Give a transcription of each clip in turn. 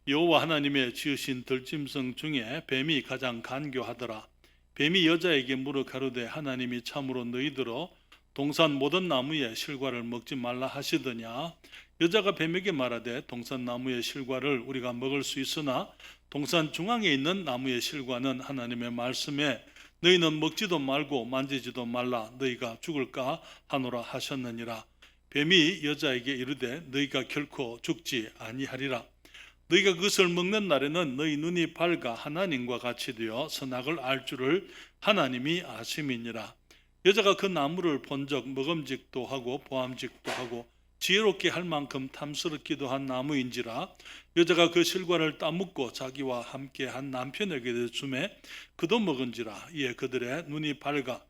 여호와 하나님의 지으신 들짐승 중에 뱀이 가장 간교하더라. 뱀이 여자에게 물어 가로되 하나님이 참으로 너희들어 동산 모든 나무의 실과를 먹지 말라 하시더냐. 여자가 뱀에게 말하되 동산 나무의 실과를 우리가 먹을 수 있으나 동산 중앙에 있는 나무의 실과는 하나님의 말씀에 너희는 먹지도 말고 만지지도 말라 너희가 죽을까 하노라 하셨느니라. 뱀이 여자에게 이르되 너희가 결코 죽지 아니하리라. 너희가 그것을 먹는 날에는 너희 눈이 밝아 하나님과 같이 되어 선악을 알 줄을 하나님이 아심이니라. 여자가 그 나무를 본적 먹음직도 하고 보암직도 하고 지혜롭게 할 만큼 탐스럽기도 한 나무인지라. 여자가 그 실과를 따먹고 자기와 함께 한 남편에게 주매 그도 먹은지라. 이에 그들의 눈이 밝아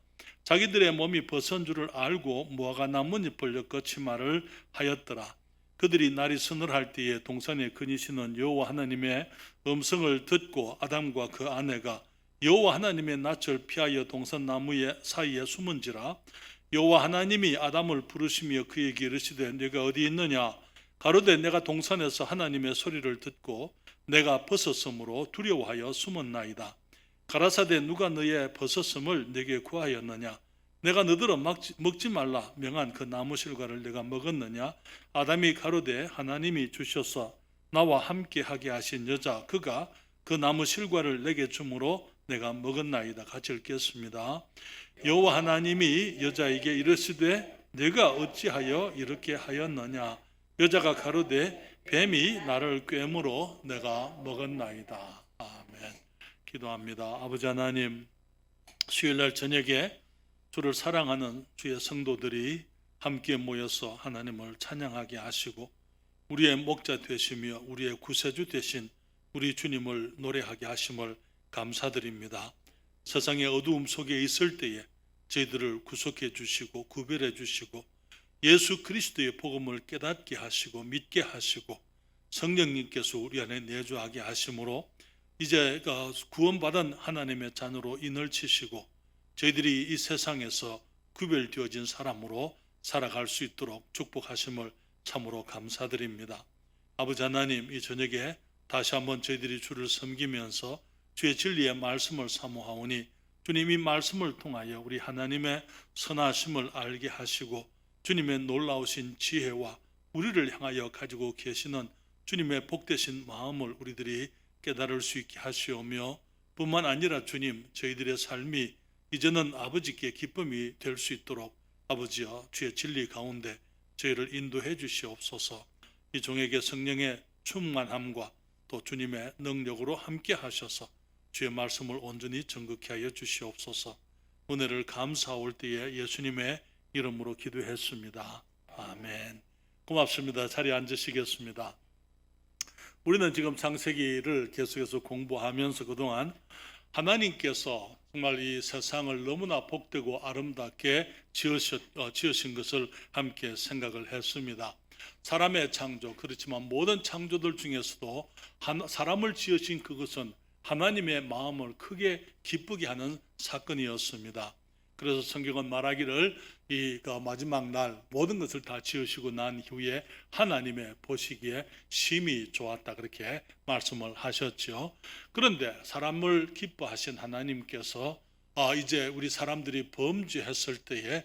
자기들의 몸이 벗은 줄을 알고 무화과 나뭇잎을 엮어 치마를 하였더라. 그들이 날이 서늘할 때에 동산에 거니시는 여호와 하나님의 음성을 듣고 아담과 그 아내가 여호와 하나님의 낯을 피하여 동산 나무의 사이에 숨은지라. 여호와 하나님이 아담을 부르시며 그에게 이르시되 네가 어디 있느냐. 가로되 내가 동산에서 하나님의 소리를 듣고 내가 벗었으므로 두려워하여 숨었나이다. 가라사대 누가 너의 벗었음을 내게 구하였느냐. 내가 너더러 먹지 말라 명한 그 나무 실과를 내가 먹었느냐. 아담이 가로되 하나님이 주셔서 나와 함께 하게 하신 여자 그가 그 나무 실과를 내게 주므로 내가 먹었나이다. 같이 읽겠습니다. 여호와 하나님이 여자에게 이르시되 네가 어찌하여 이렇게 하였느냐. 여자가 가로되 뱀이 나를 꿰므로 내가 먹었나이다. 아멘. 기도합니다. 아버지 하나님, 수요일날 저녁에 주를 사랑하는 주의 성도들이 함께 모여서 하나님을 찬양하게 하시고 우리의 목자 되시며 우리의 구세주 되신 우리 주님을 노래하게 하심을 감사드립니다. 세상의 어두움 속에 있을 때에 저희들을 구속해 주시고 구별해 주시고 예수 그리스도의 복음을 깨닫게 하시고 믿게 하시고 성령님께서 우리 안에 내주하게 하심으로 이제 구원받은 하나님의 자녀로 인을 치시고 저희들이 이 세상에서 구별되어진 사람으로 살아갈 수 있도록 축복하심을 참으로 감사드립니다. 아버지 하나님, 이 저녁에 다시 한번 저희들이 주를 섬기면서 주의 진리의 말씀을 사모하오니 주님 이 말씀을 통하여 우리 하나님의 선하심을 알게 하시고 주님의 놀라우신 지혜와 우리를 향하여 가지고 계시는 주님의 복되신 마음을 우리들이 깨달을 수 있게 하시오며 뿐만 아니라 주님 저희들의 삶이 이제는 아버지께 기쁨이 될 수 있도록 아버지여 주의 진리 가운데 저희를 인도해 주시옵소서. 이 종에게 성령의 충만함과 또 주님의 능력으로 함께 하셔서 주의 말씀을 온전히 정극케 하여 주시옵소서. 은혜를 감사할 때에 예수님의 이름으로 기도했습니다. 아멘. 고맙습니다. 자리에 앉으시겠습니다. 우리는 지금 창세기를 계속해서 공부하면서 그동안 하나님께서 정말 이 세상을 너무나 복되고 아름답게 지으신 것을 함께 생각을 했습니다. 사람의 창조, 그렇지만 모든 창조들 중에서도 사람을 지으신 그것은 하나님의 마음을 크게 기쁘게 하는 사건이었습니다. 그래서 성경은 말하기를 이 마지막 날 모든 것을 다 지으시고 난 후에 하나님의 보시기에 심히 좋았다 그렇게 말씀을 하셨죠. 그런데 사람을 기뻐하신 하나님께서 이제 우리 사람들이 범죄했을 때에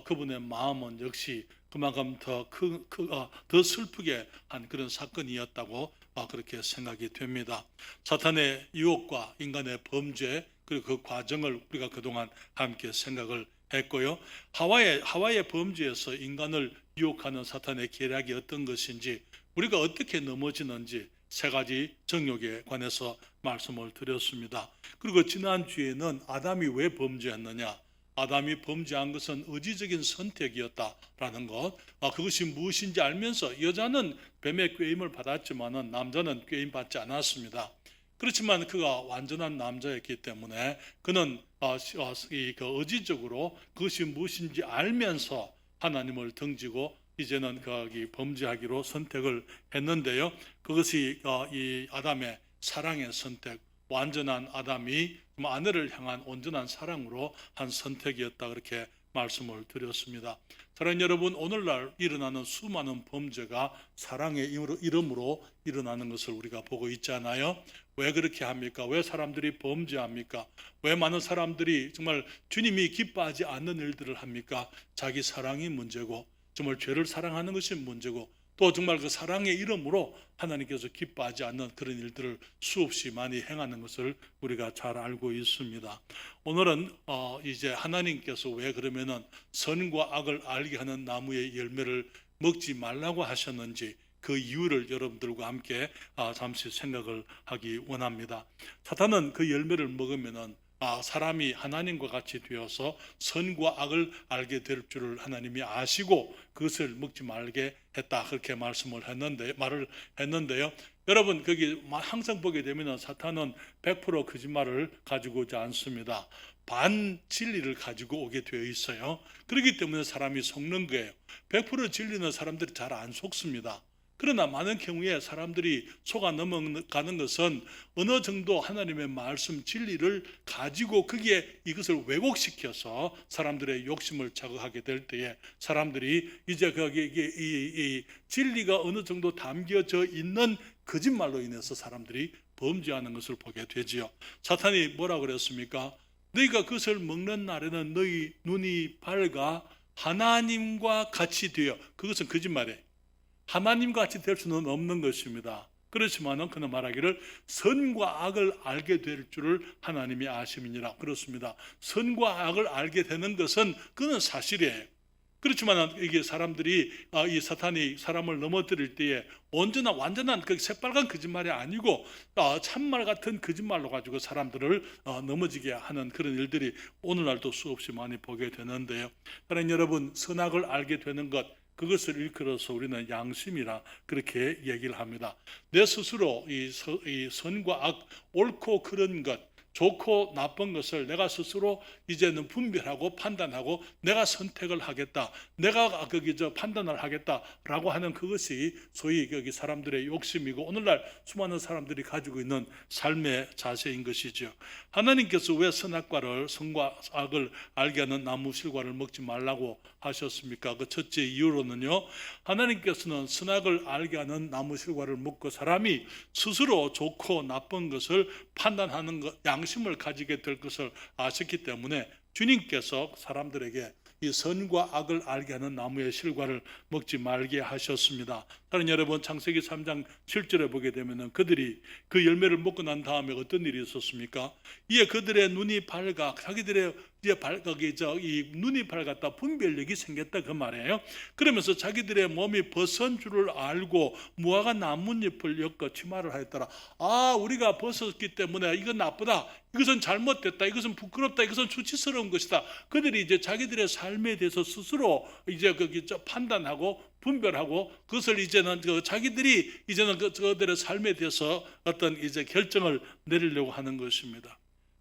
그분의 마음은 역시 그만큼 더 슬프게 한 그런 사건이었다고 그렇게 생각이 됩니다. 사탄의 유혹과 인간의 범죄 그리고 그 과정을 우리가 그동안 함께 생각을 했고요. 하와의 범죄에서 인간을 유혹하는 사탄의 계략이 어떤 것인지 우리가 어떻게 넘어지는지 세 가지 정욕에 관해서 말씀을 드렸습니다. 그리고 지난주에는 아담이 왜 범죄했느냐, 아담이 범죄한 것은 의지적인 선택이었다라는 것, 그것이 무엇인지 알면서 여자는 뱀의 꾀임을 받았지만 남자는 꾀임 받지 않았습니다. 그렇지만 그가 완전한 남자였기 때문에 그는 의지적으로 그것이 무엇인지 알면서 하나님을 등지고 이제는 범죄하기로 선택을 했는데요. 그것이 이 아담의 사랑의 선택, 완전한 아담이 아내를 향한 온전한 사랑으로 한 선택이었다 그렇게 말씀을 드렸습니다. 사랑하는 여러분, 오늘날 일어나는 수많은 범죄가 사랑의 이름으로 일어나는 것을 우리가 보고 있잖아요. 왜 그렇게 합니까? 왜 사람들이 범죄합니까? 왜 많은 사람들이 정말 주님이 기뻐하지 않는 일들을 합니까? 자기 사랑이 문제고, 정말 죄를 사랑하는 것이 문제고, 또 정말 그 사랑의 이름으로 하나님께서 기뻐하지 않는 그런 일들을 수없이 많이 행하는 것을 우리가 잘 알고 있습니다. 오늘은 이제 하나님께서 왜 그러면은 선과 악을 알게 하는 나무의 열매를 먹지 말라고 하셨는지 그 이유를 여러분들과 함께 잠시 생각을 하기 원합니다. 사탄은 그 열매를 먹으면은 사람이 하나님과 같이 되어서 선과 악을 알게 될 줄을 하나님이 아시고 그것을 먹지 말게 했다, 그렇게 말을 했는데요. 여러분, 거기 항상 보게 되면 사탄은 100% 거짓말을 가지고 오지 않습니다. 반 진리를 가지고 오게 되어 있어요. 그렇기 때문에 사람이 속는 거예요. 100% 진리는 사람들이 잘 안 속습니다. 그러나 많은 경우에 사람들이 속아 넘어가는 것은 어느 정도 하나님의 말씀 진리를 가지고 거기에 이것을 왜곡시켜서 사람들의 욕심을 자극하게 될 때에 사람들이 이제 거기에 이 진리가 어느 정도 담겨져 있는 거짓말로 인해서 사람들이 범죄하는 것을 보게 되지요. 사탄이 뭐라 그랬습니까? 너희가 그것을 먹는 날에는 너희 눈이 밝아 하나님과 같이 되어, 그것은 거짓말이에요. 하나님과 같이 될 수는 없는 것입니다. 그렇지만은 그는 말하기를 선과 악을 알게 될 줄을 하나님이 아심이니라. 그렇습니다. 선과 악을 알게 되는 것은 그는 사실이에요. 그렇지만 이게 사람들이 이 사탄이 사람을 넘어뜨릴 때에 완전한 그 새빨간 거짓말이 아니고 참말 같은 거짓말로 가지고 사람들을 넘어지게 하는 그런 일들이 오늘날도 수없이 많이 보게 되는데요. 그러나 여러분, 선악을 알게 되는 것, 그것을 일컬어서 우리는 양심이라 그렇게 얘기를 합니다. 내 스스로 이 선과 악, 옳고 그른 것, 좋고 나쁜 것을 내가 스스로 이제는 분별하고 판단하고 내가 선택을 하겠다, 내가 판단을 하겠다라고 하는 그것이 소위 여기 사람들의 욕심이고 오늘날 수많은 사람들이 가지고 있는 삶의 자세인 것이죠. 하나님께서 왜 선악과를, 선과 악을 알게 하는 나무 실과를 먹지 말라고 하셨습니까? 그 첫째 이유로는요, 하나님께서는 선악을 알게 하는 나무 실과를 먹고 사람이 스스로 좋고 나쁜 것을 판단하는 것, 양심을 가지게 될 것을 아셨기 때문에 주님께서 사람들에게 이 선과 악을 알게 하는 나무의 실과를 먹지 말게 하셨습니다. 다른 여러분, 창세기 3장 7절에 보게 되면 그들이 그 열매를 먹고 난 다음에 어떤 일이 있었습니까? 이에 그들의 눈이 밝아, 자기들의 이 눈이 밝았다, 분별력이 생겼다, 그 말이에요. 그러면서 자기들의 몸이 벗은 줄을 알고 무화과 나뭇잎을 엮어 치마를 하였더라. 우리가 벗었기 때문에 이건 나쁘다, 이것은 잘못됐다, 이것은 부끄럽다, 이것은 수치스러운 것이다. 그들이 이제 자기들의 삶에 대해서 스스로 이제 판단하고 분별하고 그것을 이제는 자기들이 이제는 그들의 삶에 대해서 어떤 이제 결정을 내리려고 하는 것입니다.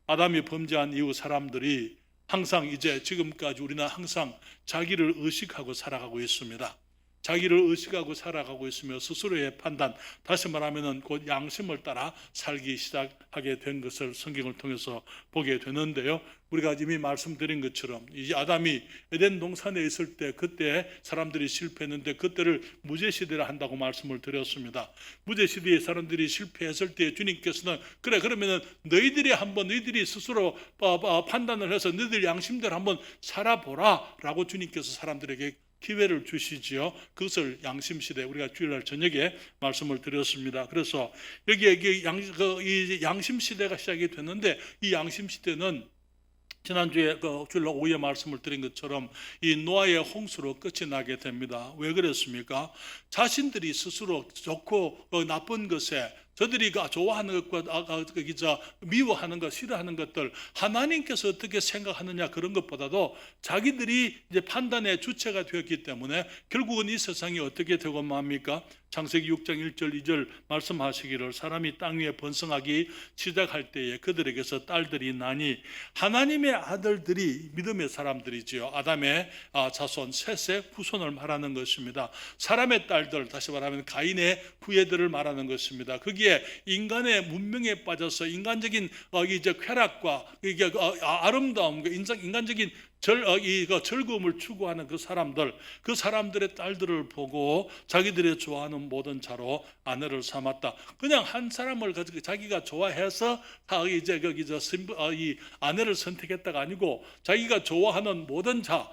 아담이 범죄한 이후 사람들이 항상 이제 지금까지 우리는 항상 자기를 의식하고 살아가고 있습니다. 자기를 의식하고 살아가고 있으며 스스로의 판단, 다시 말하면 곧 양심을 따라 살기 시작하게 된 것을 성경을 통해서 보게 되는데요. 우리가 이미 말씀드린 것처럼 이 아담이 에덴 동산에 있을 때 그때 사람들이 실패했는데 그때를 무죄시대라 한다고 말씀을 드렸습니다. 무죄시대에 사람들이 실패했을 때 주님께서는 그래, 그러면은 너희들이 스스로 판단을 해서 너희들 양심대로 한번 살아보라 라고 주님께서 사람들에게 기회를 주시지요. 그것을 양심시대, 우리가 주일날 저녁에 말씀을 드렸습니다. 그래서 여기에 이 양심시대가 시작이 됐는데 이 양심시대는 지난주에 주일날 오후에 말씀을 드린 것처럼 이 노아의 홍수로 끝이 나게 됩니다. 왜 그랬습니까? 자신들이 스스로 좋고 나쁜 것에 저들이 좋아하는 것과 미워하는 것, 싫어하는 것들 하나님께서 어떻게 생각하느냐 그런 것보다도 자기들이 이제 판단의 주체가 되었기 때문에 결국은 이 세상이 어떻게 되고 맙니까? 창세기 6장 1절 2절 말씀하시기를 사람이 땅 위에 번성하기 시작할 때에 그들에게서 딸들이 나니 하나님의 아들들이 믿음의 사람들이지요. 아담의 자손 셋의 후손을 말하는 것입니다. 사람의 딸들, 다시 말하면 가인의 후예들을 말하는 것입니다. 거기에 거기에 인간의 문명에 빠져서 인간적인 이제 쾌락과 이게 아름다움과 인간적인 즐거움을 추구하는 그 사람들의 딸들을 보고 자기들이 좋아하는 모든 자로 아내를 삼았다. 그냥 한 사람을 가지고 자기가 좋아해서 이제 이 아내를 선택했다가 아니고 자기가 좋아하는 모든 자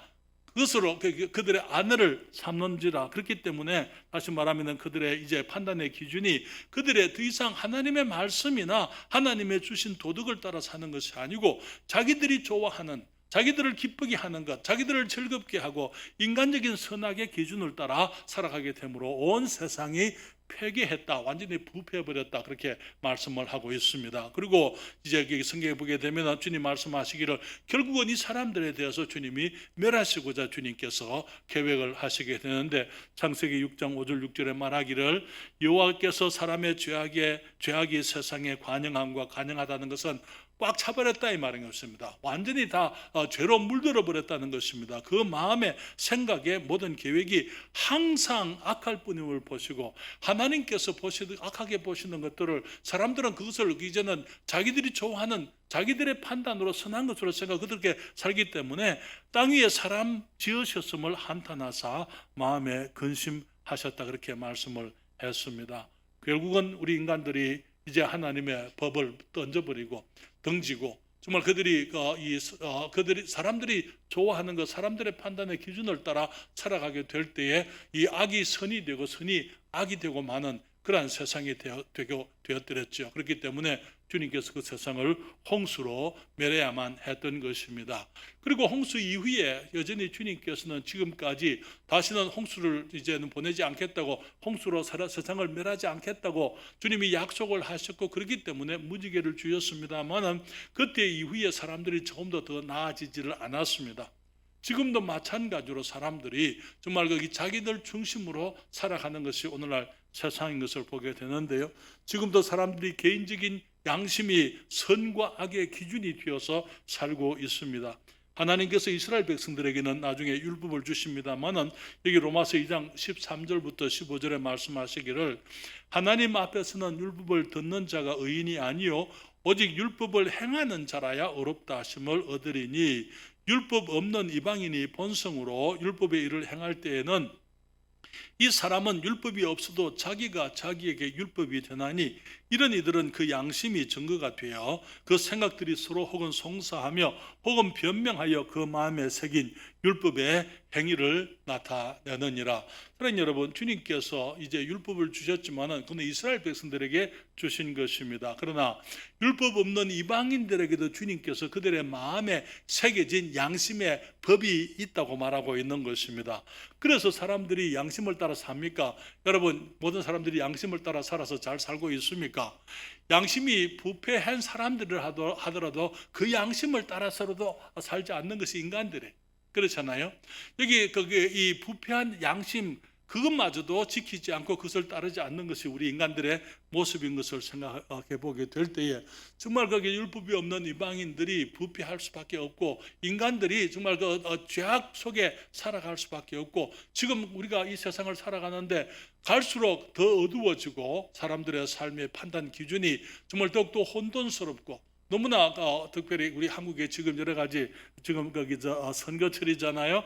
그것으로 그들의 아내를 삼는지라. 그렇기 때문에 다시 말하면 그들의 이제 판단의 기준이 그들의 더 이상 하나님의 말씀이나 하나님의 주신 도덕을 따라 사는 것이 아니고 자기들이 좋아하는, 자기들을 기쁘게 하는 것, 자기들을 즐겁게 하고 인간적인 선악의 기준을 따라 살아가게 되므로 온 세상이 폐괴했다, 완전히 부패해버렸다, 그렇게 말씀을 하고 있습니다. 그리고 이제 성경에 보게 되면 주님 말씀하시기를 결국은 이 사람들에 대해서 주님이 멸하시고자 주님께서 계획을 하시게 되는데, 창세기 6장 5절 6절에 말하기를 여호와께서 사람의 죄악이 세상에 관영함과 관영하다는 것은 꽉 차버렸다 이 말인 것입니다. 완전히 다 죄로 물들어 버렸다는 것입니다. 그 마음의 생각의 모든 계획이 항상 악할 뿐임을 보시고 하나님께서 악하게 보시는 것들을 사람들은 그것을 이제는 자기들이 좋아하는 자기들의 판단으로 선한 것으로 생각하고 그렇게 살기 때문에 땅 위에 사람 지으셨음을 한탄하사 마음에 근심하셨다, 그렇게 말씀을 했습니다. 결국은 우리 인간들이 이제 하나님의 법을 던져버리고 던지고 정말 그들이 사람들이 좋아하는 것, 사람들의 판단의 기준을 따라 살아가게 될 때에 이 악이 선이 되고 선이 악이 되고 마는 그러한 세상이 되었더랬죠. 그렇기 때문에 주님께서 그 세상을 홍수로 멸해야만 했던 것입니다. 그리고 홍수 이후에 여전히 주님께서는 지금까지 다시는 홍수를 이제는 보내지 않겠다고, 홍수로 세상을 멸하지 않겠다고 주님이 약속을 하셨고 그렇기 때문에 무지개를 주셨습니다만은 그때 이후에 사람들이 조금 더 나아지지를 않았습니다. 지금도 마찬가지로 사람들이 정말 자기들 중심으로 살아가는 것이 오늘날 세상인 것을 보게 되는데요. 지금도 사람들이 개인적인 양심이 선과 악의 기준이 되어서 살고 있습니다. 하나님께서 이스라엘 백성들에게는 나중에 율법을 주십니다만은 여기 로마서 2장 13절부터 15절에 말씀하시기를 하나님 앞에서는 율법을 듣는 자가 의인이 아니요 오직 율법을 행하는 자라야 의롭다 하심을 얻으리니 율법 없는 이방인이 본성으로 율법의 일을 행할 때에는 이 사람은 율법이 없어도 자기가 자기에게 율법이 되나니 이런 이들은 그 양심이 증거가 되어 그 생각들이 서로 혹은 송사하며 혹은 변명하여 그 마음에 새긴 율법의 행위를 나타내느니라. 그러니 여러분, 주님께서 이제 율법을 주셨지만은 그는 이스라엘 백성들에게 주신 것입니다. 그러나 율법 없는 이방인들에게도 주님께서 그들의 마음에 새겨진 양심의 법이 있다고 말하고 있는 것입니다. 그래서 사람들이 양심을 따라 삽니까? 여러분, 모든 사람들이 양심을 따라 살아서 잘 살고 있습니까? 양심이 부패한 사람들을 하더라도 그 양심을 따라서라도 살지 않는 것이 인간들이에요. 그렇잖아요. 여기 이 부패한 양심 그것마저도 지키지 않고 그것을 따르지 않는 것이 우리 인간들의 모습인 것을 생각해 보게 될 때에 정말 거기에 율법이 없는 이방인들이 부패할 수밖에 없고 인간들이 정말 죄악 속에 살아갈 수밖에 없고, 지금 우리가 이 세상을 살아가는데 갈수록 더 어두워지고 사람들의 삶의 판단 기준이 정말 더욱더 혼돈스럽고, 너무나 특별히 우리 한국에 지금 여러 가지 지금 선거철이잖아요.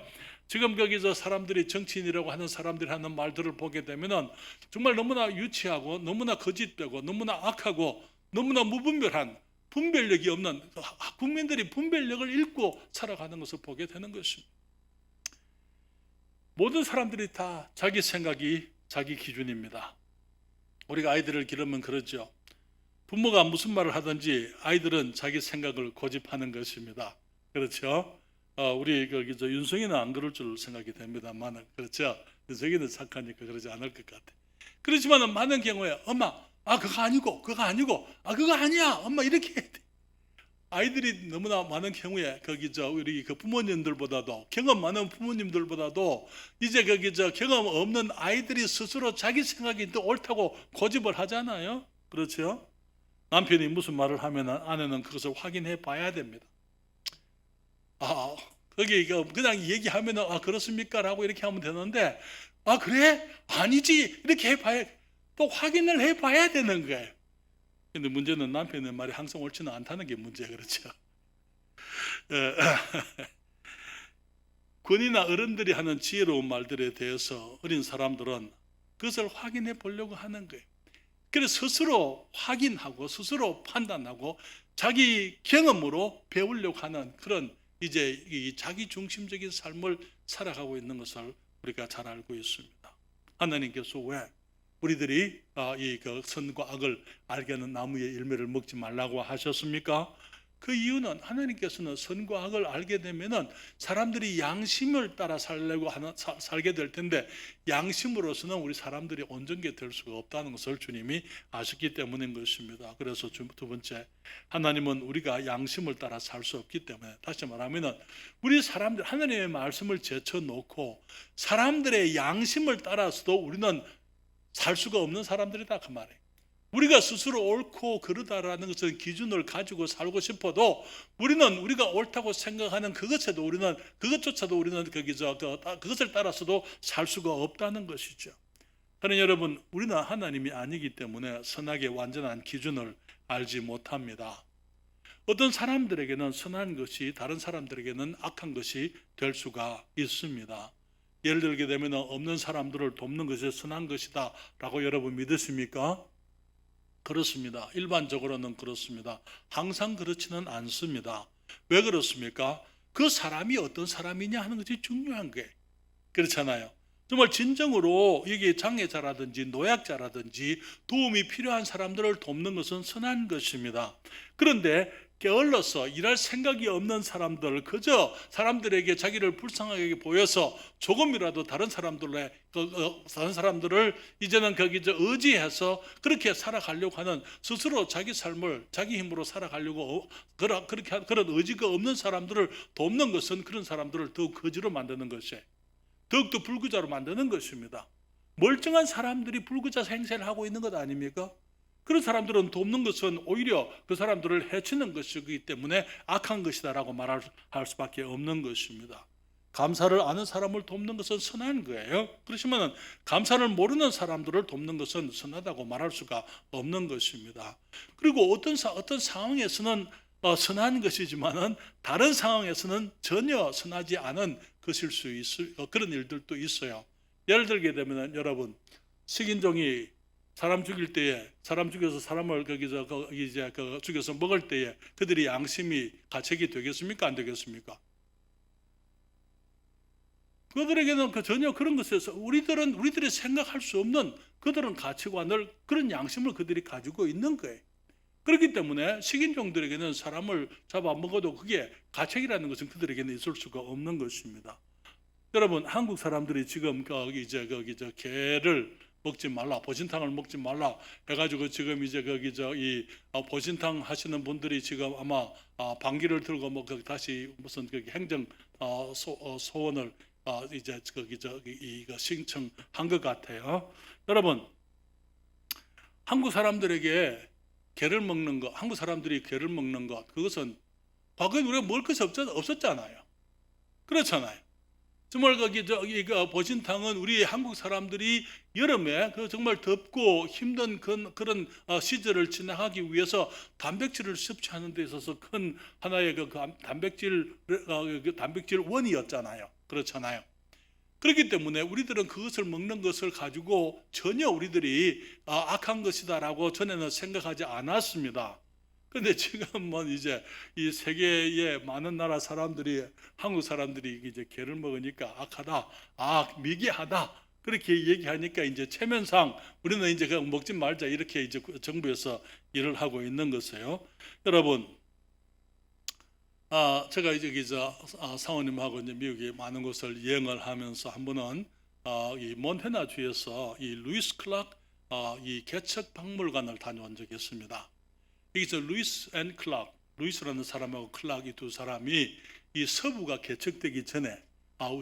지금 사람들이 정치인이라고 하는 사람들이 하는 말들을 보게 되면은 정말 너무나 유치하고 너무나 거짓되고 너무나 악하고 너무나 무분별한, 분별력이 없는, 국민들이 분별력을 잃고 살아가는 것을 보게 되는 것입니다. 모든 사람들이 다 자기 생각이 자기 기준입니다. 우리가 아이들을 기르면 그러죠. 부모가 무슨 말을 하든지 아이들은 자기 생각을 고집하는 것입니다. 그렇죠? 우리 윤성이는 안 그럴 줄 생각이 됩니다만, 그렇죠? 윤성이는 착하니까 그러지 않을 것 같아. 그렇지만 많은 경우에 엄마, 그거 아니고, 그거 아니야, 엄마 이렇게 해야 돼. 아이들이 너무나 많은 경우에 우리 부모님들보다도, 경험 많은 부모님들보다도 이제 경험 없는 아이들이 스스로 자기 생각이 더 옳다고 고집을 하잖아요. 그렇죠? 남편이 무슨 말을 하면 아내는 그것을 확인해 봐야 됩니다. 그냥 얘기하면 그렇습니까? 라고 이렇게 하면 되는데, 그래? 아니지. 이렇게 해봐야, 또 확인을 해봐야 되는 거예요. 근데 문제는 남편의 말이 항상 옳지는 않다는 게 문제예요. 그렇죠? 권위나 어른들이 하는 지혜로운 말들에 대해서 어린 사람들은 그것을 확인해 보려고 하는 거예요. 그래서 스스로 확인하고 스스로 판단하고 자기 경험으로 배우려고 하는 그런 이제 이 자기 중심적인 삶을 살아가고 있는 것을 우리가 잘 알고 있습니다. 하나님께서 왜 우리들이 이 선과 악을 알게 하는 나무의 열매를 먹지 말라고 하셨습니까? 그 이유는 하나님께서는 선과 악을 알게 되면은 사람들이 양심을 따라 살게 될 텐데, 양심으로서는 우리 사람들이 온전하게 될 수가 없다는 것을 주님이 아셨기 때문인 것입니다. 그래서 두 번째, 하나님은 우리가 양심을 따라 살 수 없기 때문에, 다시 말하면은 우리 사람들 하나님의 말씀을 제쳐놓고 사람들의 양심을 따라서도 우리는 살 수가 없는 사람들이다 그 말이에요. 우리가 스스로 옳고 그르다라는 것은 기준을 가지고 살고 싶어도 우리가 옳다고 생각하는 그것조차도 우리는 그것을 따라서도 살 수가 없다는 것이죠. 그러나 여러분, 우리는 하나님이 아니기 때문에 선악의 완전한 기준을 알지 못합니다. 어떤 사람들에게는 선한 것이 다른 사람들에게는 악한 것이 될 수가 있습니다. 예를 들게 되면 없는 사람들을 돕는 것이 선한 것이다 라고 여러분 믿으십니까? 그렇습니다. 일반적으로는 그렇습니다. 항상 그렇지는 않습니다. 왜 그렇습니까? 그 사람이 어떤 사람이냐 하는 것이 중요한 거예요. 그렇잖아요. 정말 진정으로 이게 장애자라든지 노약자라든지 도움이 필요한 사람들을 돕는 것은 선한 것입니다. 그런데 게을러서 일할 생각이 없는 사람들, 그저 사람들에게 자기를 불쌍하게 보여서 조금이라도 다른 사람들을 이제는 의지해서 그렇게 살아가려고 하는, 스스로 자기 삶을 자기 힘으로 살아가려고 그런 의지가 없는 사람들을 돕는 것은 그런 사람들을 더욱 거지로 만드는 것이에요. 더욱더 불구자로 만드는 것입니다. 멀쩡한 사람들이 불구자 행세를 하고 있는 것 아닙니까? 그런 사람들은 돕는 것은 오히려 그 사람들을 해치는 것이기 때문에 악한 것이다라고 말할 수밖에 없는 것입니다. 감사를 아는 사람을 돕는 것은 선한 거예요. 그렇지만 감사를 모르는 사람들을 돕는 것은 선하다고 말할 수가 없는 것입니다. 그리고 어떤 상황에서는 선한 것이지만은 다른 상황에서는 전혀 선하지 않은 것일 수 있을 그런 일들도 있어요. 예를 들게 되면 여러분, 식인종이 사람 죽일 때에, 사람 죽여서 사람을 죽여서 먹을 때에 그들이 양심이 가책이 되겠습니까? 안 되겠습니까? 그들에게는 전혀 그런 것에서 우리들이 생각할 수 없는 그들은 가치관을, 그런 양심을 그들이 가지고 있는 거예요. 그렇기 때문에 식인종들에게는 사람을 잡아 먹어도 그게 가책이라는 것은 그들에게는 있을 수가 없는 것입니다. 여러분, 한국 사람들이 지금 개를 먹지 말라, 보신탕을 먹지 말라 해가지고 지금 이 보신탕 하시는 분들이 지금 아마 방귀를 들고 다시 무슨 행정 소원을 이거 신청한 것 같아요. 여러분, 한국 사람들이 개를 먹는 것, 그것은 과거에 우리가 먹을 것이 없었잖아요. 그렇잖아요. 정말 보신탕은 우리 한국 사람들이 여름에 정말 덥고 힘든 그런 시절을 지나가기 위해서 단백질을 섭취하는 데 있어서 큰 하나의 단백질 원이었잖아요. 그렇잖아요. 그렇기 때문에 우리들은 그것을 먹는 것을 가지고 전혀 우리들이 악한 것이다라고 전에는 생각하지 않았습니다. 그런데 지금은 이제 이 세계의 많은 나라 사람들이, 한국 사람들이 이제 개를 먹으니까 악하다, 미개하다 그렇게 얘기하니까 이제 체면상 우리는 이제 그냥 먹지 말자 이렇게 이제 정부에서 일을 하고 있는 것이에요. 여러분, 제가 이제 사모님하고 이제 미국에 많은 곳을 여행을 하면서 한 번은 이 몬태나 주에서 이 루이스 클락 이 개척 박물관을 다녀온 적이 있습니다. 여기서 루이스 앤 클락, 루이스라는 사람하고 클락 이 두 사람이 이 서부가 개척되기 전에,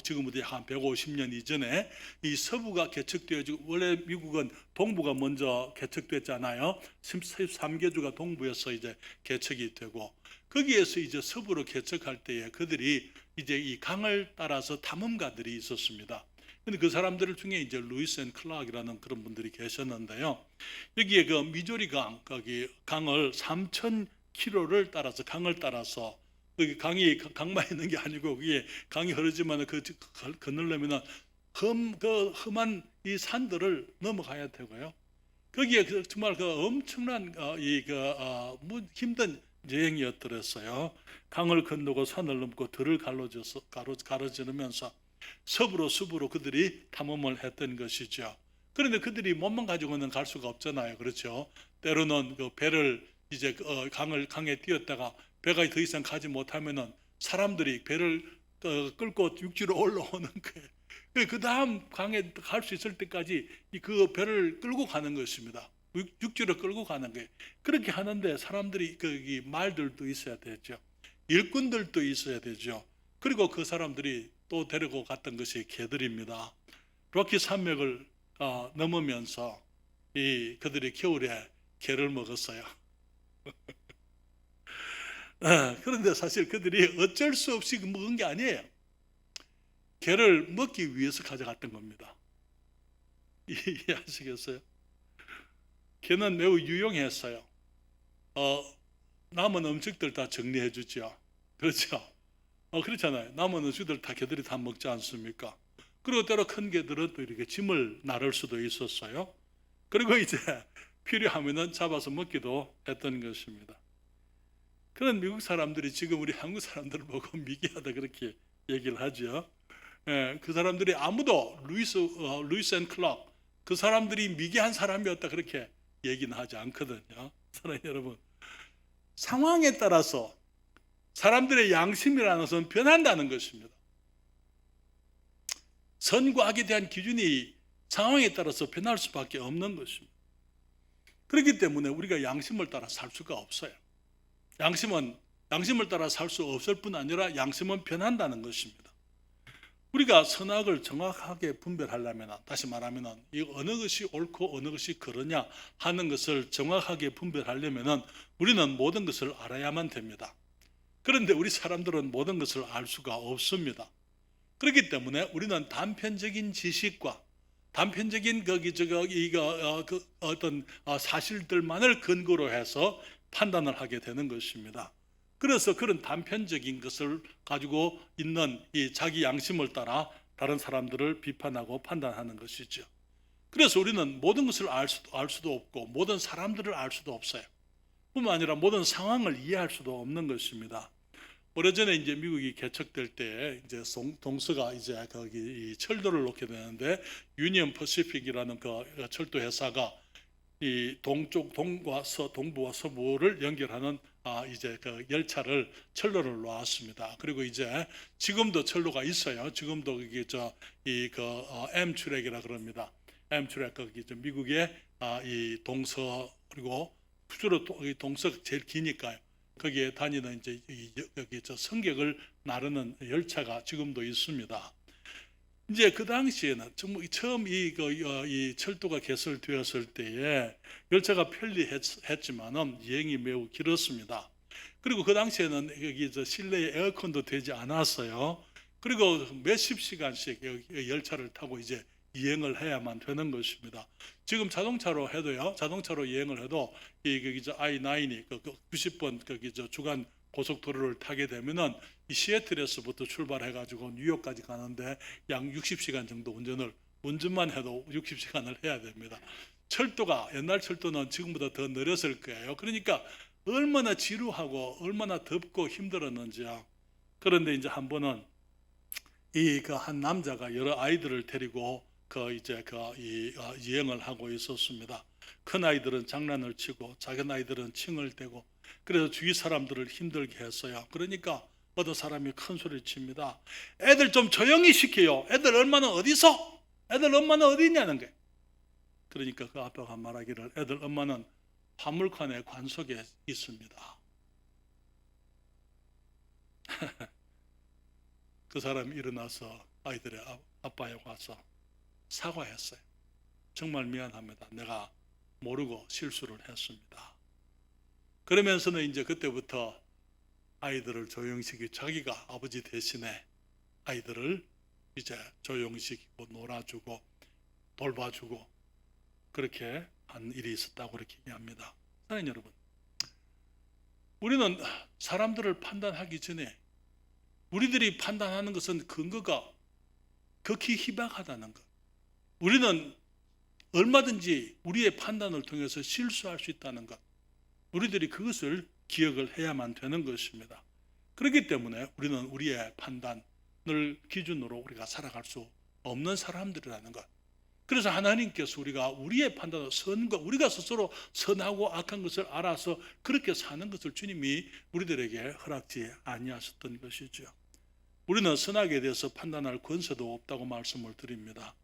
지금부터 한 150년 이전에 이 서부가 개척되어지고, 원래 미국은 동부가 먼저 개척됐잖아요. 13개주가 동부에서 이제 개척이 되고, 거기에서 이제 서부로 개척할 때에 그들이 이제 이 강을 따라서 탐험가들이 있었습니다. 근데 그 사람들 중에 이제 루이스 앤 클락이라는 그런 분들이 계셨는데요. 여기에 그 미조리 강, 거기 강을 3,000km를 따라서 강을 따라서 그 강이 강만 있는 게 아니고 그게 강이 흐르지만 그 건너려면은 그 험한 이 산들을 넘어가야 되고요. 거기에 정말 그 엄청난 힘든 여행이었더랬어요. 강을 건너고 산을 넘고 들을 가로지르면서 서부로 수부로 그들이 탐험을 했던 것이죠. 그런데 그들이 몸만 가지고는 갈 수가 없잖아요. 그렇죠? 때로는 그 배를 이제 강에 띄었다가 배가 더 이상 가지 못하면은 사람들이 배를 끌고 육지로 올라오는 거예요. 그 다음 강에 갈 수 있을 때까지 그 배를 끌고 가는 것입니다. 육지로 끌고 가는 거예요. 그렇게 하는데 사람들이 거기 말들도 있어야 되죠. 일꾼들도 있어야 되죠. 그리고 그 사람들이 또 데리고 갔던 것이 개들입니다. 로키 산맥을 넘으면서 그들이 겨울에 개를 먹었어요. 그런데 사실 그들이 어쩔 수 없이 먹은 게 아니에요. 개를 먹기 위해서 가져갔던 겁니다. 이해하시겠어요? 개는 매우 유용했어요. 남은 음식들 다 정리해 주죠. 그렇죠? 그렇잖아요. 남은 음식들 다 개들이 다 먹지 않습니까? 그리고 때로 큰 개들은 또 이렇게 짐을 나를 수도 있었어요. 그리고 이제 필요하면은 잡아서 먹기도 했던 것입니다. 그런 미국 사람들이 지금 우리 한국 사람들을 보고 미개하다 그렇게 얘기를 하죠. 그 사람들이 아무도 루이스 앤 클락 그 사람들이 미개한 사람이었다 그렇게 얘기는 하지 않거든요. 사랑하는 여러분, 상황에 따라서 사람들의 양심이라는 것은 변한다는 것입니다. 선과 악에 대한 기준이 상황에 따라서 변할 수밖에 없는 것입니다. 그렇기 때문에 우리가 양심을 따라 살 수가 없어요. 양심을 따라 살 수 없을 뿐 아니라 양심은 변한다는 것입니다. 우리가 선악을 정확하게 분별하려면, 다시 말하면 이 어느 것이 옳고 어느 것이 그러냐 하는 것을 정확하게 분별하려면 우리는 모든 것을 알아야만 됩니다. 그런데 우리 사람들은 모든 것을 알 수가 없습니다. 그렇기 때문에 우리는 단편적인 지식과 단편적인 어떤 사실들만을 근거로 해서 판단을 하게 되는 것입니다. 그래서 그런 단편적인 것을 가지고 있는 이 자기 양심을 따라 다른 사람들을 비판하고 판단하는 것이죠. 그래서 우리는 모든 것을 알 수도 없고 모든 사람들을 알 수도 없어요. 뿐만 아니라 모든 상황을 이해할 수도 없는 것입니다. 오래전에 이제 미국이 개척될 때 이제 동서가 이제 거기 철도를 놓게 되는데 유니언 퍼시픽이라는 그 철도 회사가 이 동부와 서부를 연결하는 이제 그 열차를 철로를 놓았습니다. 그리고 이제 지금도 철로가 있어요. 지금도 이게 M트랙이라 그럽니다. M트랙 거기 미국의 이 동서 그리고 주로 동서가 제일 기니까요. 거기에 다니는 이제 여기 승객을 나르는 열차가 지금도 있습니다. 이제 그 당시에는 처음 이 철도가 개설되었을 때에 열차가 편리했지만은 여행이 매우 길었습니다. 그리고 그 당시에는 여기 실내에 에어컨도 되지 않았어요. 그리고 몇십 시간씩 열차를 타고 이제 여행을 해야만 되는 것입니다. 지금 자동차로 해도요, 자동차로 여행을 해도 I9이 90번 주간 고속도로를 타게 되면은 이 시애틀에서부터 출발해가지고 뉴욕까지 가는데 약 60시간 정도 운전만 해도 60시간을 해야 됩니다. 철도가 옛날 철도는 지금보다 더 느렸을 거예요. 그러니까 얼마나 지루하고 얼마나 덥고 힘들었는지요. 그런데 이제 한 번은 한 남자가 여러 아이들을 데리고 여행을 하고 있었습니다. 큰 아이들은 장난을 치고 작은 아이들은 칭을 대고 그래서 주위 사람들을 힘들게 했어요. 그러니까 어떤 사람이 큰 소리를 칩니다. 애들 좀 조용히 시켜요. 애들 엄마는 어디서? 애들 엄마는 어디 있냐는 거예요. 그러니까 그 아빠가 말하기를 애들 엄마는 화물칸의 관속에 있습니다. 그 사람이 일어나서 아이들의 아빠에 와서 사과했어요. 정말 미안합니다. 내가 모르고 실수를 했습니다. 그러면서는 이제 그때부터 아이들을 조용시키고 자기가 아버지 대신에 아이들을 이제 조용시키고 놀아주고 돌봐주고 그렇게 한 일이 있었다고 그렇게 얘기합니다. 사랑하는 여러분, 우리는 사람들을 판단하기 전에 우리들이 판단하는 것은 근거가 극히 희박하다는 것. 우리는 얼마든지 우리의 판단을 통해서 실수할 수 있다는 것. 우리들이 그것을 기억을 해야만 되는 것입니다. 그렇기 때문에 우리는 우리의 판단을 기준으로 우리가 살아갈 수 없는 사람들이라는 것. 그래서 하나님께서 우리가 우리의 판단을 선과 우리가 스스로 선하고 악한 것을 알아서 그렇게 사는 것을 주님이 우리들에게 허락지 아니하셨던 것이죠. 우리는 선악에 대해서 판단할 권세도 없다고 말씀을 드립니다.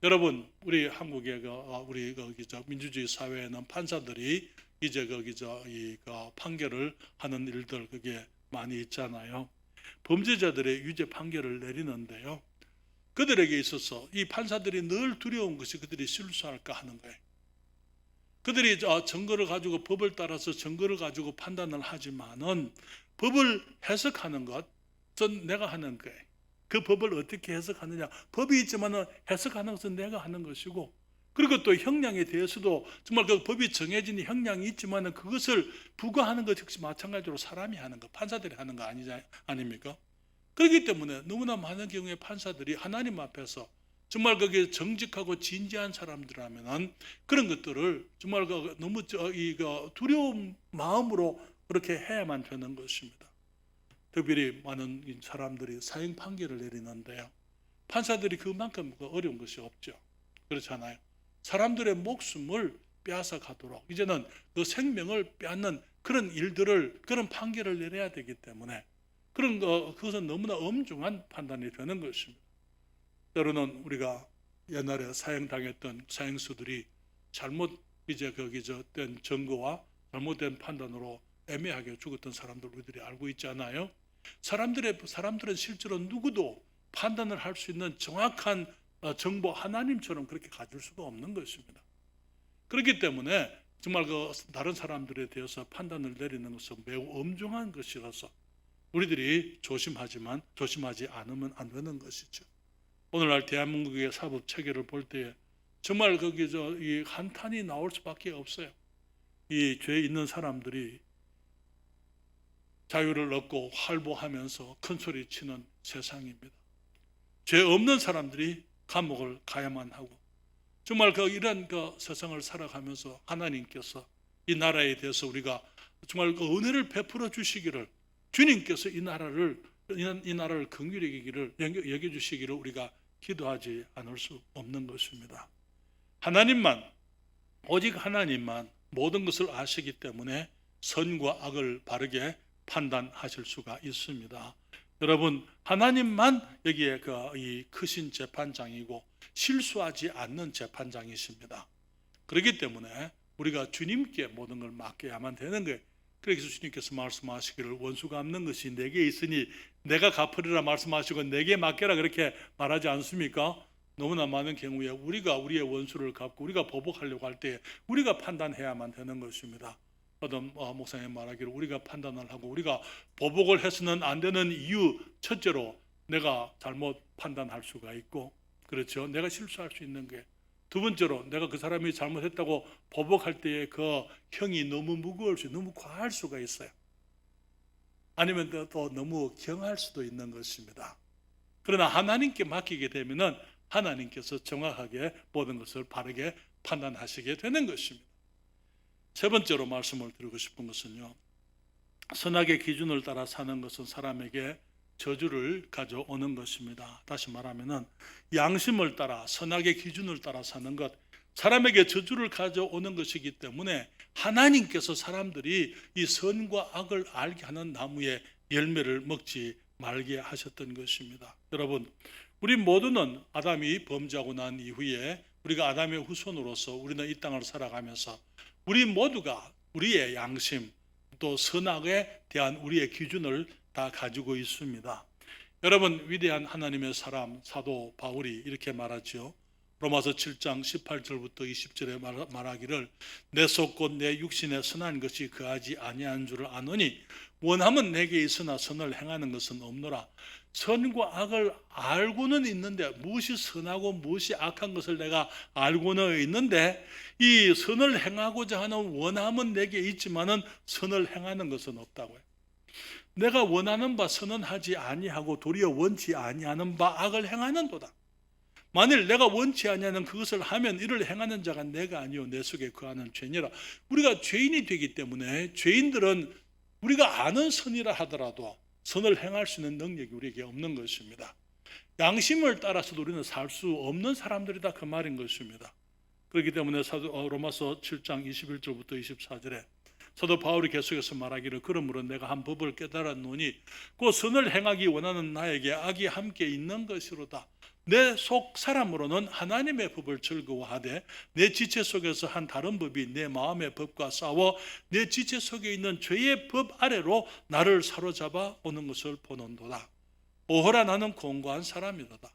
여러분, 우리 한국의 우리 민주주의 사회에는 판사들이 이제 이 판결을 하는 일들 그게 많이 있잖아요. 범죄자들의 유죄 판결을 내리는데요. 그들에게 있어서 이 판사들이 늘 두려운 것이 그들이 실수할까 하는 거예요. 그들이 증거를 가지고 법을 따라서 증거를 가지고 판단을 하지만은 법을 해석하는 것은 내가 하는 거예요. 그 법을 어떻게 해석하느냐. 법이 있지만은 해석하는 것은 내가 하는 것이고, 그리고 또 형량에 대해서도 정말 그 법이 정해진 형량이 있지만은 그것을 부과하는 것 역시 마찬가지로 사람이 하는 거, 판사들이 하는 거 아닙니까? 그렇기 때문에 너무나 많은 경우에 판사들이 하나님 앞에서 정말 그게 정직하고 진지한 사람들이라면 그런 것들을 정말 너무 두려운 마음으로 그렇게 해야만 되는 것입니다. 특별히 많은 사람들이 사형 판결을 내리는데요. 판사들이 그만큼 어려운 것이 없죠. 그렇잖아요. 사람들의 목숨을 빼앗아 가도록 이제는 그 생명을 빼앗는 그런 일들을, 그런 판결을 내려야 되기 때문에 그것은 너무나 엄중한 판단이 되는 것입니다. 때로는 우리가 옛날에 사형당했던 사형수들이 된 증거와 잘못된 판단으로 애매하게 죽었던 사람들 우리들이 알고 있잖아요. 사람들은 실제로 누구도 판단을 할 수 있는 정확한 정보 하나님처럼 그렇게 가질 수가 없는 것입니다. 그렇기 때문에 정말 다른 사람들에 대해서 판단을 내리는 것은 매우 엄중한 것이라서 우리들이 조심하지 않으면 안 되는 것이죠. 오늘날 대한민국의 사법 체계를 볼 때에 정말 이 한탄이 나올 수밖에 없어요. 이 죄 있는 사람들이 자유를 얻고 활보하면서 큰 소리 치는 세상입니다. 죄 없는 사람들이 감옥을 가야만 하고, 정말 이런 세상을 살아가면서 하나님께서 이 나라에 대해서 우리가 정말 은혜를 베풀어 주시기를, 주님께서 이 나라를 긍휼히 여겨주시기를 우리가 기도하지 않을 수 없는 것입니다. 오직 하나님만 모든 것을 아시기 때문에 선과 악을 바르게 판단하실 수가 있습니다. 여러분, 하나님만 여기에 이 크신 재판장이고 실수하지 않는 재판장이십니다. 그렇기 때문에 우리가 주님께 모든 걸 맡겨야만 되는 거예요. 그래서 주님께서 말씀하시기를 원수가 갚는 것이 내게 있으니 내가 갚으리라 말씀하시고 내게 맡겨라 그렇게 말하지 않습니까? 너무나 많은 경우에 우리가 우리의 원수를 갚고 우리가 보복하려고 할 때 우리가 판단해야만 되는 것입니다. 어떤 목사님 말하기를 우리가 판단을 하고 우리가 보복을 해서는 안 되는 이유, 첫째로 내가 잘못 판단할 수가 있고, 그렇죠, 내가 실수할 수 있는 게. 두 번째로 내가 그 사람이 잘못했다고 보복할 때의 그 형이 너무 너무 과할 수가 있어요. 아니면 또 너무 경할 수도 있는 것입니다. 그러나 하나님께 맡기게 되면은 하나님께서 정확하게 모든 것을 바르게 판단하시게 되는 것입니다. 세 번째로 말씀을 드리고 싶은 것은요, 선악의 기준을 따라 사는 것은 사람에게 저주를 가져오는 것입니다. 다시 말하면은 양심을 따라 선악의 기준을 따라 사는 것, 사람에게 저주를 가져오는 것이기 때문에 하나님께서 사람들이 이 선과 악을 알게 하는 나무의 열매를 먹지 말게 하셨던 것입니다. 여러분, 우리 모두는 아담이 범죄하고 난 이후에 우리가 아담의 후손으로서 우리는 이 땅을 살아가면서 우리 모두가 우리의 양심 또 선악에 대한 우리의 기준을 다 가지고 있습니다. 여러분, 위대한 하나님의 사람 사도 바울이 이렇게 말하죠. 로마서 7장 18절부터 20절에 말하기를 내 속 곧 내 육신에 선한 것이 거하지 아니한 줄을 아노니 원함은 내게 있으나 선을 행하는 것은 없노라. 선과 악을 알고는 있는데, 무엇이 선하고 무엇이 악한 것을 내가 알고는 있는데, 이 선을 행하고자 하는 원함은 내게 있지만은 선을 행하는 것은 없다고요. 내가 원하는 바 선은 하지 아니하고 도리어 원치 아니하는 바 악을 행하는도다. 만일 내가 원치 아니하는 그것을 하면 이를 행하는 자가 내가 아니요 내 속에 거하는 죄니라. 우리가 죄인이 되기 때문에 죄인들은 우리가 아는 선이라 하더라도 선을 행할 수 있는 능력이 우리에게 없는 것입니다. 양심을 따라서도 우리는 살 수 없는 사람들이다, 그 말인 것입니다. 그렇기 때문에 로마서 7장 21절부터 24절에 사도 바울이 계속해서 말하기를, 그러므로 내가 한 법을 깨달았노니 그 선을 행하기 원하는 나에게 악이 함께 있는 것이로다. 내 속 사람으로는 하나님의 법을 즐거워하되 내 지체 속에서 한 다른 법이 내 마음의 법과 싸워 내 지체 속에 있는 죄의 법 아래로 나를 사로잡아 오는 것을 보는도다. 오호라, 나는 공고한 사람이로다.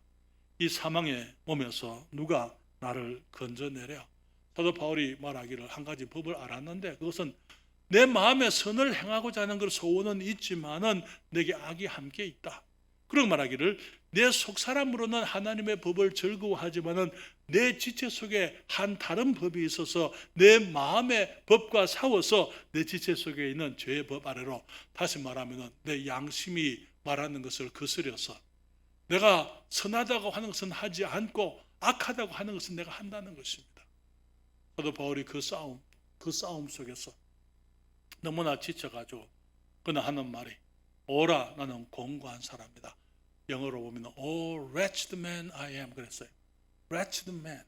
이 사망의 몸에서 누가 나를 건져내랴. 사도 바울이 말하기를, 한 가지 법을 알았는데 그것은 내 마음에 선을 행하고자 하는 그 소원은 있지만은 내게 악이 함께 있다. 그러고 말하기를, 내 속사람으로는 하나님의 법을 즐거워하지만은 내 지체 속에 한 다른 법이 있어서 내 마음의 법과 싸워서 내 지체 속에 있는 죄의 법 아래로, 다시 말하면은 내 양심이 말하는 것을 거스려서 내가 선하다고 하는 것은 하지 않고 악하다고 하는 것은 내가 한다는 것입니다. 사도 바울이 그 싸움 속에서 너무나 지쳐가지고 그는 하는 말이, 오라, 나는 공고한 사람이다. 영어로 보면 Oh wretched man I am 그랬어요. Wretched man.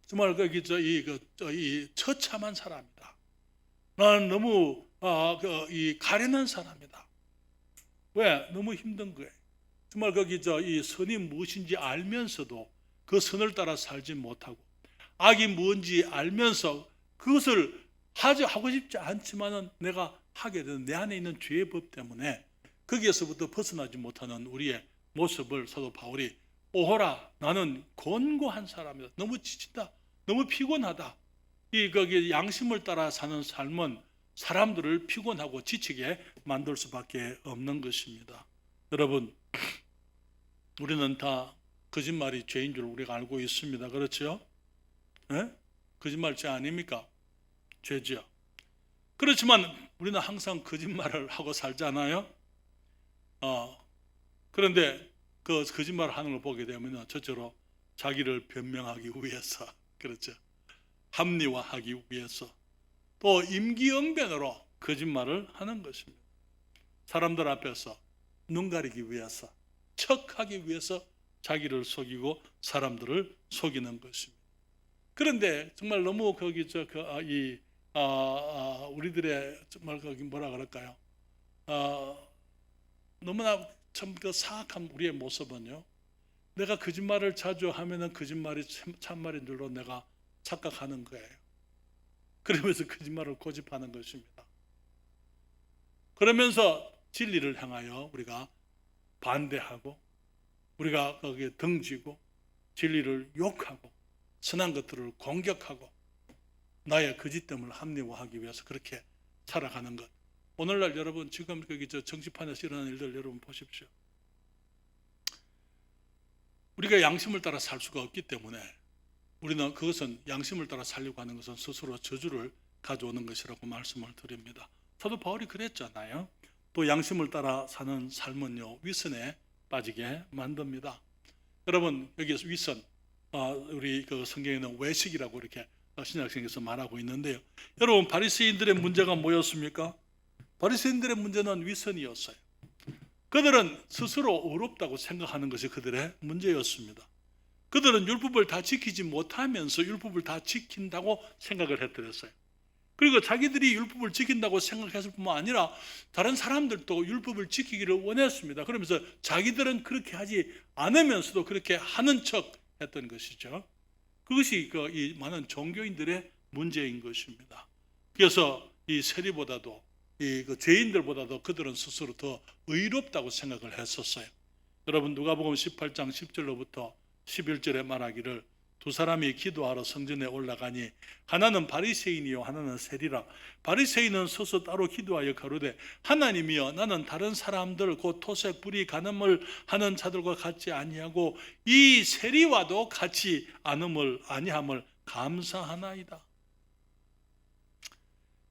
정말 이 처참한 사람이다. 나는 너무 이 가련한 사람이다. 왜? 너무 힘든 거예요. 정말 이 선이 무엇인지 알면서도 그 선을 따라 살지 못하고, 악이 뭔지 알면서 그것을 하고 싶지 않지만은 내가 하게 되는 내 안에 있는 죄의 법 때문에 거기에서부터 벗어나지 못하는 우리의 모습을 사도 바울이, 오호라, 나는 곤고한 사람이다. 너무 지친다. 너무 피곤하다. 거기 양심을 따라 사는 삶은 사람들을 피곤하고 지치게 만들 수밖에 없는 것입니다. 여러분, 우리는 다 거짓말이 죄인 줄 우리가 알고 있습니다. 그렇죠? 네? 거짓말 죄 아닙니까? 죄죠. 그렇지만 우리는 항상 거짓말을 하고 살잖아요. 그런데 그 거짓말을 하는 걸 보게 되면 첫째로 자기를 변명하기 위해서, 그렇죠, 합리화하기 위해서, 또 임기응변으로 거짓말을 하는 것입니다. 사람들 앞에서 눈 가리기 위해서, 척하기 위해서 자기를 속이고 사람들을 속이는 것입니다. 그런데 정말 너무 우리들의 정말 뭐라 그럴까요? 너무나 참 사악한 우리의 모습은요, 내가 거짓말을 자주 하면은 거짓말이 참말인 줄로 내가 착각하는 거예요. 그러면서 거짓말을 고집하는 것입니다. 그러면서 진리를 향하여 우리가 반대하고, 우리가 거기에 등지고, 진리를 욕하고, 선한 것들을 공격하고, 나의 거짓됨을 합리화하기 위해서 그렇게 살아가는 것. 오늘날 여러분, 지금 정치판에서 일어나는 일들 여러분 보십시오. 우리가 양심을 따라 살 수가 없기 때문에 우리는 그것은, 양심을 따라 살려고 하는 것은 스스로 저주를 가져오는 것이라고 말씀을 드립니다. 사도 바울이 그랬잖아요. 또 양심을 따라 사는 삶은요, 위선에 빠지게 만듭니다. 여러분, 여기서 위선, 우리 성경에는 외식이라고 이렇게 신약성경에서 말하고 있는데요. 여러분, 바리새인들의 문제가 뭐였습니까? 바리새인들의 문제는 위선이었어요. 그들은 스스로 의롭다고 생각하는 것이 그들의 문제였습니다. 그들은 율법을 다 지키지 못하면서 율법을 다 지킨다고 생각을 했더랬어요. 그리고 자기들이 율법을 지킨다고 생각했을 뿐만 아니라 다른 사람들도 율법을 지키기를 원했습니다. 그러면서 자기들은 그렇게 하지 않으면서도 그렇게 하는 척 했던 것이죠. 그것이 이 많은 종교인들의 문제인 것입니다. 그래서 이 세리보다도, 이 죄인들보다도 그들은 스스로 더 의롭다고 생각을 했었어요. 여러분, 누가복음 18장 10절로부터 11절에 말하기를, 두 사람이 기도하러 성전에 올라가니 하나는 바리새인이요 하나는 세리라. 바리새인은 서서 따로 기도하여 가로되 하나님이여 나는 다른 사람들 곧 토색 불의 간음을 하는 자들과 같지 아니하고 이 세리와도 같이 아니함을 감사하나이다.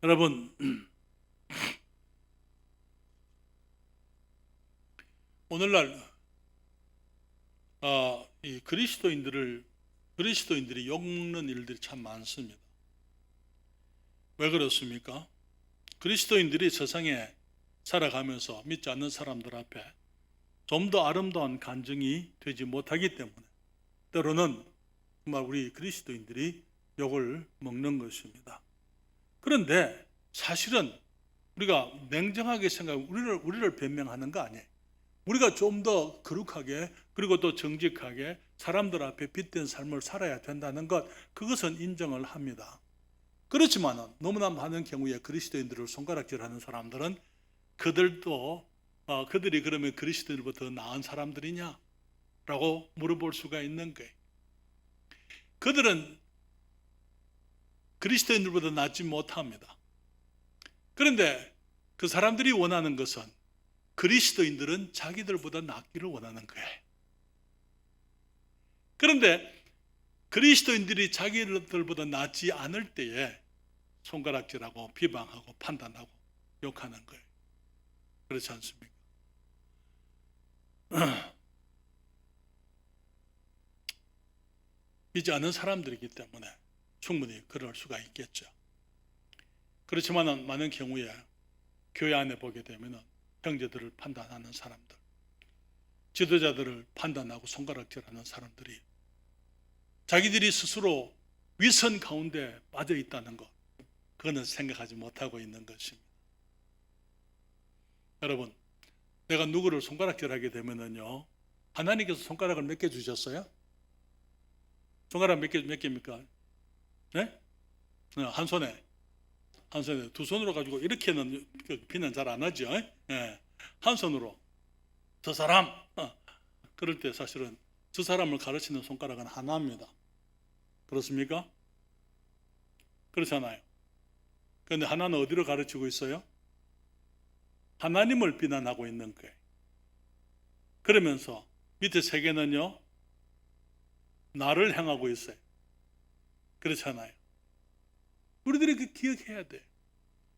여러분, 오늘날 이 그리스도인들이 욕먹는 일들이 참 많습니다. 왜 그렇습니까? 그리스도인들이 세상에 살아가면서 믿지 않는 사람들 앞에 좀 더 아름다운 간증이 되지 못하기 때문에 때로는 정말 우리 그리스도인들이 욕을 먹는 것입니다. 그런데 사실은 우리가 냉정하게 생각하면 우리를 변명하는 거 아니에요. 우리가 좀 더 거룩하게 그리고 또 정직하게 사람들 앞에 빗댄 삶을 살아야 된다는 것, 그것은 인정을 합니다. 그렇지만 너무나 많은 경우에 그리스도인들을 손가락질하는 사람들은 그들이 그러면 그리스도인들보다 더 나은 사람들이냐? 라고 물어볼 수가 있는 거예요. 그들은 그리스도인들보다 낫지 못합니다. 그런데 그 사람들이 원하는 것은 그리스도인들은 자기들보다 낫기를 원하는 거예요. 그런데 그리스도인들이 자기들보다 낫지 않을 때에 손가락질하고 비방하고 판단하고 욕하는 거예요. 그렇지 않습니까? 믿지 않는 사람들이기 때문에 충분히 그럴 수가 있겠죠. 그렇지만 많은 경우에 교회 안에 보게 되면 형제들을 판단하는 사람들, 지도자들을 판단하고 손가락질하는 사람들이 자기들이 스스로 위선 가운데 빠져 있다는 것, 그거는 생각하지 못하고 있는 것입니다. 여러분, 내가 누구를 손가락질하게 되면은요, 하나님께서 손가락을 몇 개 주셨어요? 손가락 몇 개입니까? 네? 한 손에 두 손으로 가지고 이렇게는 비난 잘 안 하죠. 네. 한 손으로 저 사람 그럴 때 사실은 저 사람을 가르치는 손가락은 하나입니다. 그렇습니까? 그렇잖아요. 그런데 하나는 어디로 가르치고 있어요? 하나님을 비난하고 있는 거예요. 그러면서 밑에 세 개는요, 나를 향하고 있어요. 그렇잖아요. 우리들이 그 기억해야 돼.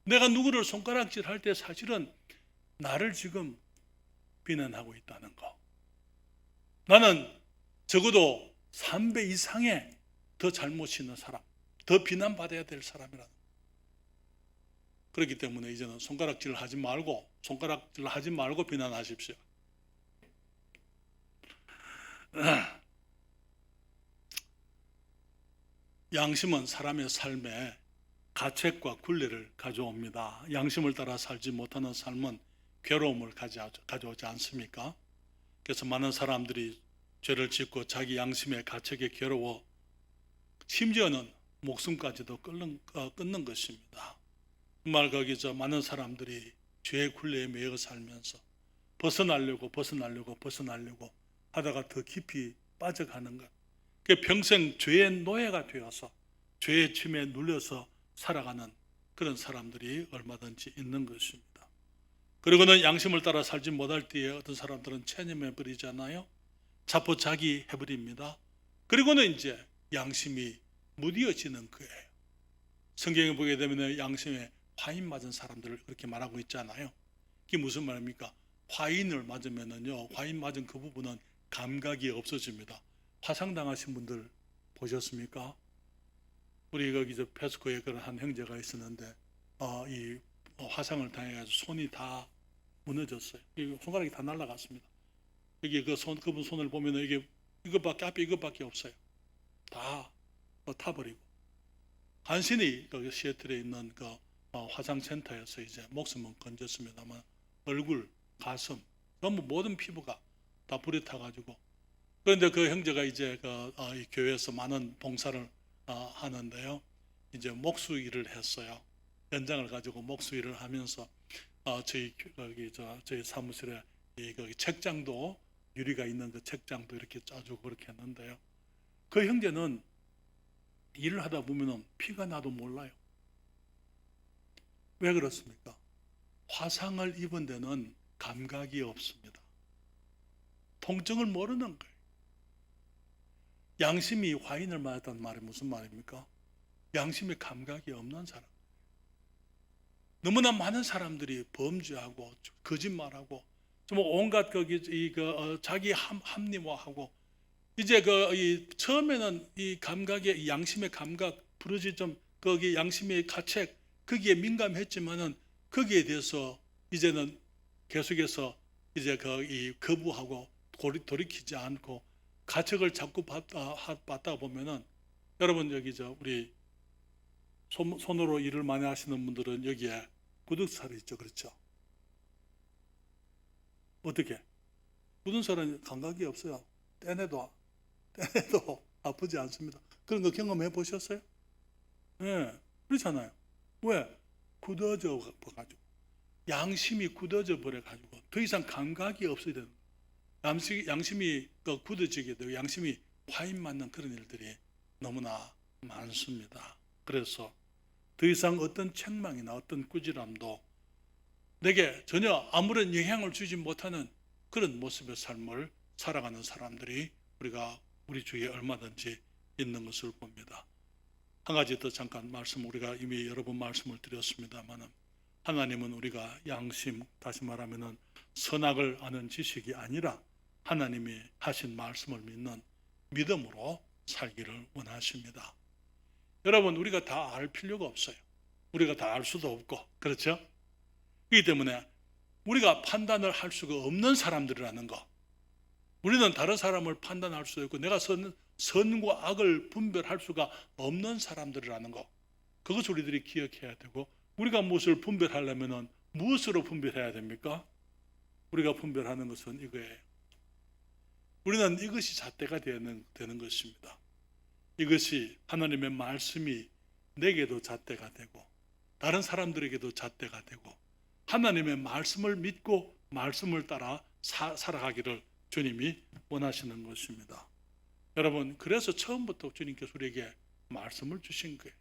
내가 누구를 손가락질 할 때 사실은 나를 지금 비난하고 있다는 거. 나는 적어도 3배 이상의 더 잘못이 있는 사람, 더 비난받아야 될 사람이라는 거. 그렇기 때문에 이제는 손가락질을 하지 말고 비난하십시오. 양심은 사람의 삶에 가책과 굴레를 가져옵니다. 양심을 따라 살지 못하는 삶은 괴로움을 가져오지 않습니까? 그래서 많은 사람들이 죄를 짓고 자기 양심의 가책에 괴로워 심지어는 목숨까지도 끊는 것입니다. 정말 거기서 많은 사람들이 죄의 굴레에 매여 살면서 벗어나려고 하다가 더 깊이 빠져가는 것. 평생 죄의 노예가 되어서 죄의 침에 눌려서 살아가는 그런 사람들이 얼마든지 있는 것입니다. 그리고는 양심을 따라 살지 못할 때에 어떤 사람들은 체념해버리잖아요. 자포자기 해버립니다. 그리고는 이제 양심이 무뎌지는 거예요. 성경에 보게 되면 양심에 화인 맞은 사람들을 그렇게 말하고 있잖아요. 그게 무슨 말입니까? 화인을 맞으면은요, 화인 맞은 그 부분은 감각이 없어집니다. 화상당하신 분들 보셨습니까? 우리 거기 페스코에 그런 한 형제가 있었는데 이 화상을 당해가지고 손이 다 무너졌어요. 손가락이 다 날아갔습니다. 여기 그분 손을 보면 이것밖에 없어요. 다 타버리고. 간신히 여기 시애틀에 있는 그 화상센터에서 이제 목숨은 건졌습니다만 얼굴, 가슴, 전부 모든 피부가 다 불이 타가지고. 그런데 그 형제가 이제 이 교회에서 많은 봉사를 하는데요. 이제 목수일을 했어요. 연장을 가지고 목수일을 하면서 저희 사무실에 거기 책장도 유리가 있는 그 책장도 이렇게 짜주고 그렇게 했는데요. 그 형제는 일을 하다 보면 피가 나도 몰라요. 왜 그렇습니까? 화상을 입은 데는 감각이 없습니다. 통증을 모르는 거예요. 양심이 화인을 맞았다는 말이 무슨 말입니까? 양심의 감각이 없는 사람. 너무나 많은 사람들이 범죄하고 거짓말하고 좀 온갖 자기 합리화하고 이제 처음에는 이 감각의 양심의 감각 부르짖음 좀 거기 양심의 가책 거기에 민감했지만은 거기에 대해서 이제는 계속해서 이제 이 거부하고 돌이키지 않고 가책을 자꾸 받다 보면은 여러분 여기 우리 손으로 일을 많이 하시는 분들은 여기에 굳은 살이 있죠, 그렇죠? 어떻게? 굳은 살은 감각이 없어요. 떼내도 아프지 않습니다. 그런 거 경험해 보셨어요? 네, 그렇잖아요. 왜? 굳어져 가지고 양심이 굳어져 버려 가지고 더 이상 감각이 없어야 되는 양심이 굳어지게 되고 양심이 화인 맞는 그런 일들이 너무나 많습니다. 그래서 더 이상 어떤 책망이나 어떤 꾸지람도 내게 전혀 아무런 영향을 주지 못하는 그런 모습의 삶을 살아가는 사람들이 우리 주위에 얼마든지 있는 것을 봅니다. 한 가지 더 잠깐 우리가 이미 여러 번 말씀을 드렸습니다만 하나님은 우리가 양심, 다시 말하면 선악을 아는 지식이 아니라 하나님이 하신 말씀을 믿는 믿음으로 살기를 원하십니다. 여러분, 우리가 다 알 필요가 없어요. 우리가 다 알 수도 없고, 그렇죠? 그렇기 때문에 우리가 판단을 할 수가 없는 사람들이라는 거, 우리는 다른 사람을 판단할 수 있고 내가 선과 악을 분별할 수가 없는 사람들이라는 거, 그것을 우리들이 기억해야 되고, 우리가 무엇을 분별하려면 무엇으로 분별해야 됩니까? 우리가 분별하는 것은 이거예요. 우리는 이것이 잣대가 되는 것입니다. 이것이 하나님의 말씀이 내게도 잣대가 되고 다른 사람들에게도 잣대가 되고 하나님의 말씀을 믿고 말씀을 따라 살아가기를 주님이 원하시는 것입니다. 여러분, 그래서 처음부터 주님께서 우리에게 말씀을 주신 거예요.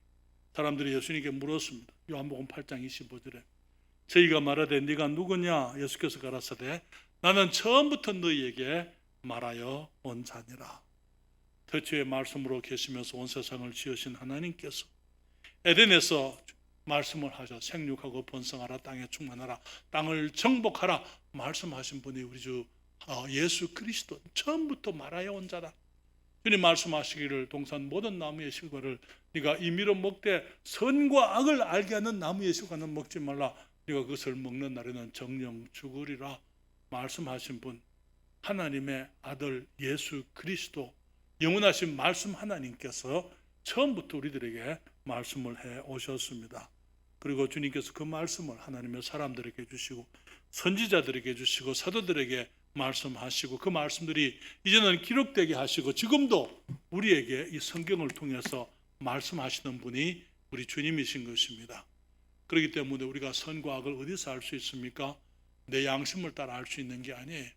사람들이 예수님께 물었습니다. 요한복음 8장 25절에 저희가 말하되 네가 누구냐? 예수께서 가라사대 나는 처음부터 너희에게 말하여 온 자니라. 태초의 말씀으로 계시면서 온 세상을 지으신 하나님께서 에덴에서 말씀을 하셔 생육하고 번성하라, 땅에 충만하라, 땅을 정복하라 말씀하신 분이 우리 주 예수 그리스도, 처음부터 말하여 온 자다. 주님 말씀하시기를 동산 모든 나무의 실과를 네가 임의로 먹되 선과 악을 알게 하는 나무의 실과는 먹지 말라, 네가 그것을 먹는 날에는 정령 죽으리라 말씀하신 분, 하나님의 아들 예수 그리스도, 영원하신 말씀 하나님께서 처음부터 우리들에게 말씀을 해 오셨습니다. 그리고 주님께서 그 말씀을 하나님의 사람들에게 주시고 선지자들에게 주시고 사도들에게 말씀하시고 그 말씀들이 이제는 기록되게 하시고 지금도 우리에게 이 성경을 통해서 말씀하시는 분이 우리 주님이신 것입니다. 그렇기 때문에 우리가 선과 악을 어디서 알 수 있습니까? 내 양심을 따라 알 수 있는 게 아니에요.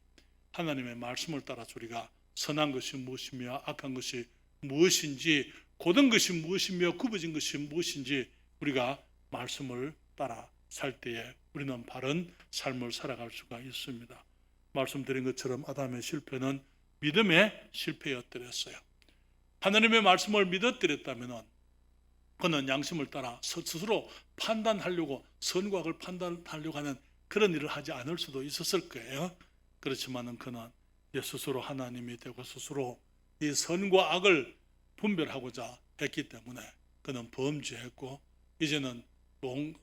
하나님의 말씀을 따라서 우리가 선한 것이 무엇이며 악한 것이 무엇인지, 고든 것이 무엇이며 굽어진 것이 무엇인지 우리가 말씀을 따라 살 때에 우리는 바른 삶을 살아갈 수가 있습니다. 말씀드린 것처럼 아담의 실패는 믿음의 실패였더랬어요. 하나님의 말씀을 믿었더랬다면 그는 양심을 따라 스스로 판단하려고, 선과 악을 판단하려고 하는 그런 일을 하지 않을 수도 있었을 거예요. 그렇지만은 그는 스스로 하나님이 되고 스스로 이 선과 악을 분별하고자 했기 때문에 그는 범죄했고, 이제는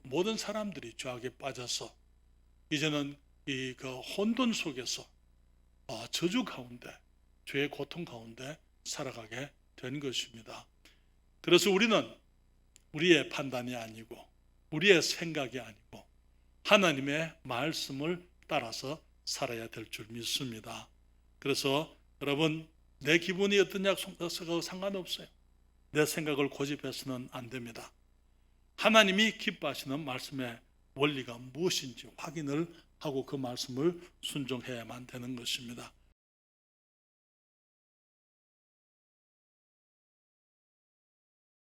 모든 사람들이 죄악에 빠져서 이제는 이 혼돈 속에서 저주 가운데, 죄의 고통 가운데 살아가게 된 것입니다. 그래서 우리는 우리의 판단이 아니고 우리의 생각이 아니고 하나님의 말씀을 따라서 살아야 될 줄 믿습니다. 그래서 여러분, 내 기분이 어떠냐 상관없어요. 내 생각을 고집해서는 안 됩니다. 하나님이 기뻐하시는 말씀의 원리가 무엇인지 확인을 하고 그 말씀을 순종해야만 되는 것입니다.